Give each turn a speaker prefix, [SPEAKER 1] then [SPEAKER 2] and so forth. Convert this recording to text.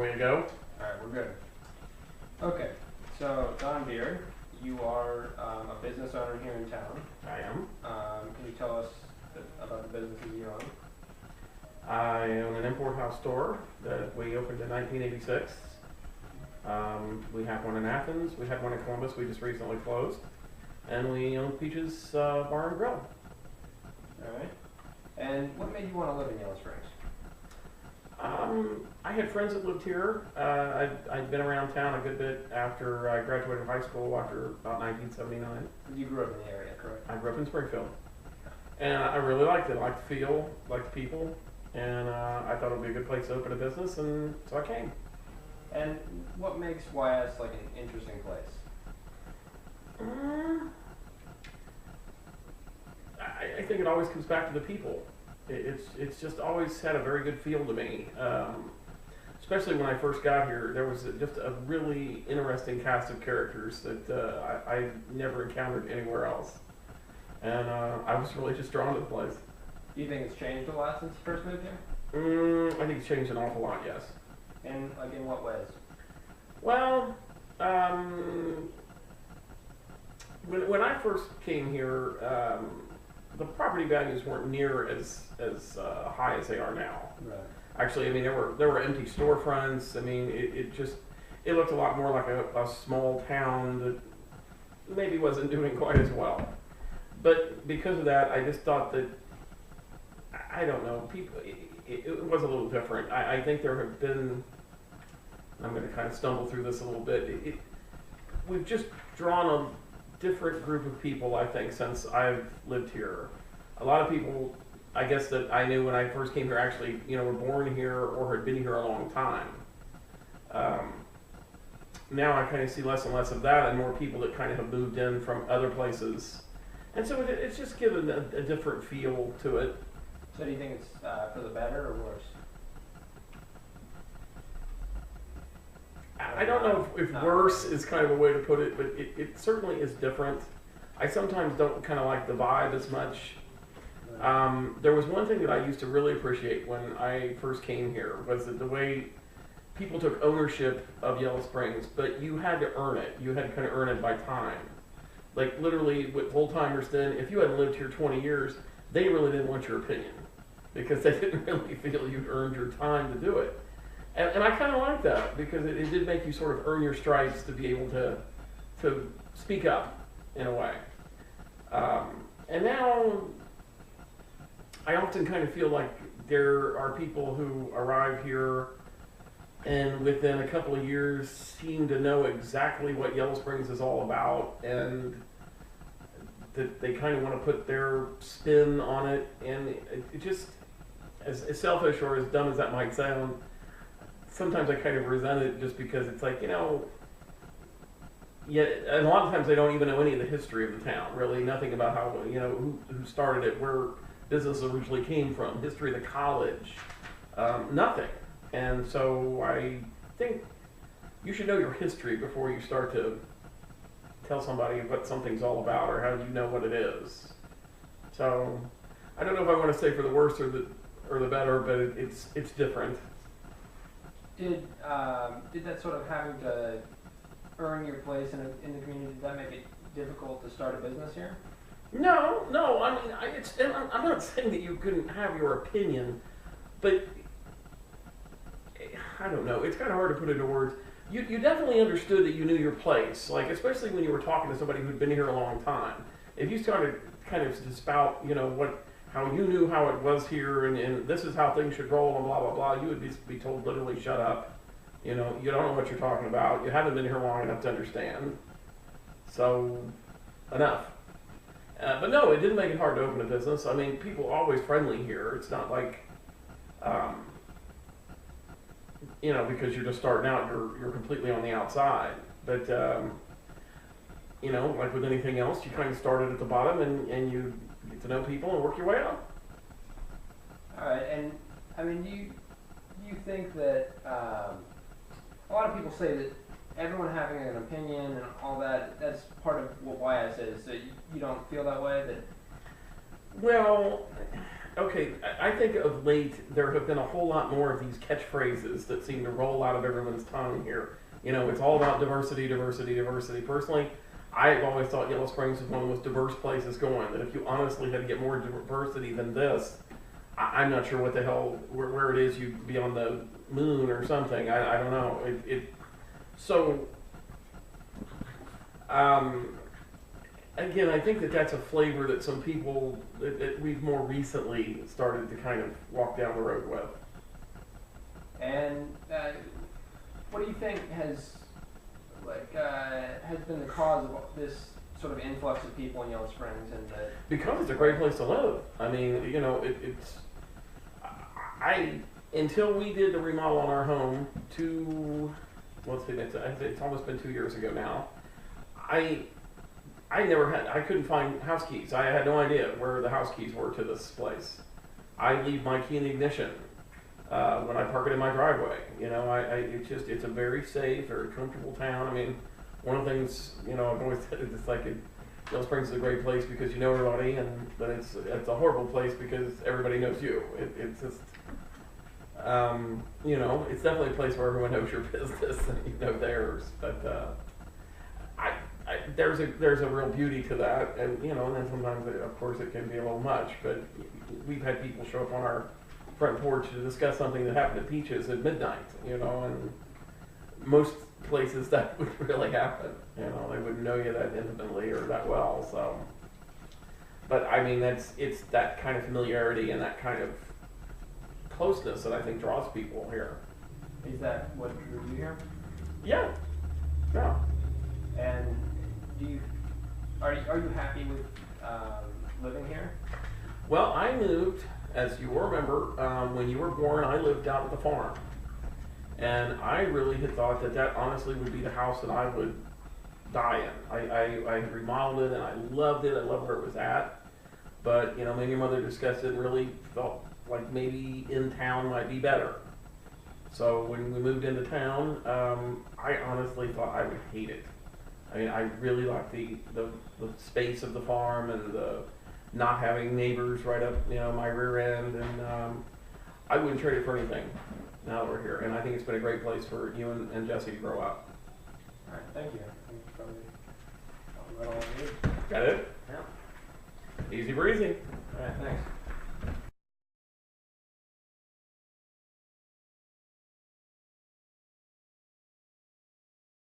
[SPEAKER 1] we go.
[SPEAKER 2] Alright, we're good. Okay, so Don Beard, you are a business owner here in town.
[SPEAKER 1] I am.
[SPEAKER 2] Can you tell us about the businesses you own?
[SPEAKER 1] I own an import house store that we opened in 1986. We have one in Athens. We had one in Columbus. We just recently closed. And we own Peach's Bar and Grill.
[SPEAKER 2] Alright. And what made you want to live in Yellow Springs?
[SPEAKER 1] I had friends that lived here. I'd been around town a good bit after I graduated high school, after about 1979.
[SPEAKER 2] You grew up in the area, correct?
[SPEAKER 1] I grew up in Springfield. And I really liked it. I liked the feel, liked the people. And I thought it would be a good place to open a business, and so I came.
[SPEAKER 2] And what makes YS like an interesting place?
[SPEAKER 1] I think it always comes back to the people. It's just always had a very good feel to me. Especially when I first got here, there was just a really interesting cast of characters that I never encountered anywhere else. And I was really just drawn to the place.
[SPEAKER 2] Do you think it's changed a lot since you first moved here?
[SPEAKER 1] I think it's changed an awful lot, yes.
[SPEAKER 2] And like in what ways?
[SPEAKER 1] Well, when I first came here, the property values weren't near as high as they are now.
[SPEAKER 2] Right.
[SPEAKER 1] Actually, I mean, there were empty storefronts. I mean, it looked a lot more like a small town that maybe wasn't doing quite as well. But because of that, I just thought that, I don't know, people, it was a little different. I think there have been, I'm going to kind of stumble through this a little bit. We've just drawn a different group of people, I think, since I've lived here. A lot of people, I guess, that I knew when I first came here actually, were born here or had been here a long time. Now I kind of see less and less of that, and more people that kind of have moved in from other places. And so it's just given a different feel to it.
[SPEAKER 2] So do you think it's for the better or worse?
[SPEAKER 1] I don't know if worse is kind of a way to put it, but it certainly is different. I sometimes don't kind of like the vibe as much. There was one thing that I used to really appreciate when I first came here, was that the way people took ownership of Yellow Springs, but you had to earn it. You had to kind of earn it by time. Like literally with full-timers then, if you hadn't lived here 20 years, they really didn't want your opinion because they didn't really feel you'd earned your time to do it. And I kind of like that because it did make you sort of earn your stripes to be able to speak up in a way. And now I often kind of feel like there are people who arrive here and within a couple of years seem to know exactly what Yellow Springs is all about, and that they kind of want to put their spin on it, and it just, as selfish or as dumb as that might sound, sometimes I kind of resent it just because it's like, and a lot of times they don't even know any of the history of the town, really, nothing about how, who started it, where business originally came from, history of the college, nothing. And so I think you should know your history before you start to tell somebody what something's all about or how you know what it is. So I don't know if I want to say for the worse or the better, but it's different.
[SPEAKER 2] Did that sort of having to earn your place in the community, did that make it difficult to start a business here?
[SPEAKER 1] No. I mean, I'm not saying that you couldn't have your opinion, but I don't know. It's kind of hard to put into words. You definitely understood that you knew your place, like especially when you were talking to somebody who'd been here a long time. If you started kind of to spout, how you knew how it was here, and this is how things should roll, and blah blah blah, you would be told literally, shut up. You don't know what you're talking about. You haven't been here long enough to understand. So, enough. But no, it didn't make it hard to open a business. I mean, people are always friendly here. It's not like, because you're just starting out, you're completely on the outside. But, like with anything else, you kind of started at the bottom and you get to know people and work your way up.
[SPEAKER 2] All right, and I mean, do you think that a lot of people say that everyone having an opinion and all that's part of what YS is, so you don't feel that way? That
[SPEAKER 1] Well, okay, I think of late there have been a whole lot more of these catchphrases that seem to roll out of everyone's tongue here. You know, it's all about diversity, diversity, diversity. Personally, I've always thought Yellow Springs was one of the most diverse places going. That if you honestly had to get more diversity than this, I'm not sure what the hell where it is you'd be on the moon or something. I don't know. So. Again, I think that that's a flavor that some people that we've more recently started to kind of walk down the road with.
[SPEAKER 2] And what do you think has been the cause of this sort of influx of people in Yellow Springs?
[SPEAKER 1] Because it's a great place to live. I mean, you know, until we did the remodel on our home it's almost been 2 years ago now. I couldn't find house keys. I had no idea where the house keys were to this place. I leave my key in the ignition when I park it in my driveway. You know, it's a very safe, very comfortable town. I mean, one of the things, you know, I've always said it's like Yellow Springs is a great place because you know everybody, but it's a horrible place because everybody knows you. It's just, you know, it's definitely a place where everyone knows your business and you know theirs. But there's a real beauty to that, and you know, and then sometimes, of course, it can be a little much. But we've had people show up on our front porch to discuss something that happened at Peaches at midnight, you know, and most places that would really happen. You know, they wouldn't know you that intimately or that well. So, but I mean, it's that kind of familiarity and that kind of closeness that I think draws people here.
[SPEAKER 2] Is that what drew you here?
[SPEAKER 1] Yeah. Yeah.
[SPEAKER 2] And are you happy with living here?
[SPEAKER 1] Well, I moved, as you will remember, when you were born. I lived out at the farm, and I really had thought that honestly would be the house that I would die in. I remodeled it and I loved it. I loved where it was at, but you know, me and your mother discussed it and really felt like maybe in town might be better. So when we moved into town, I honestly thought I would hate it. I mean, I really like the space of the farm and the not having neighbors right up, you know, my rear end, and I wouldn't trade it for anything now that we're here. And I think it's been a great place for you and Jesse to grow up.
[SPEAKER 2] All right, thank you. I think probably all I need.
[SPEAKER 1] Got it?
[SPEAKER 2] Yeah.
[SPEAKER 1] Easy breezy.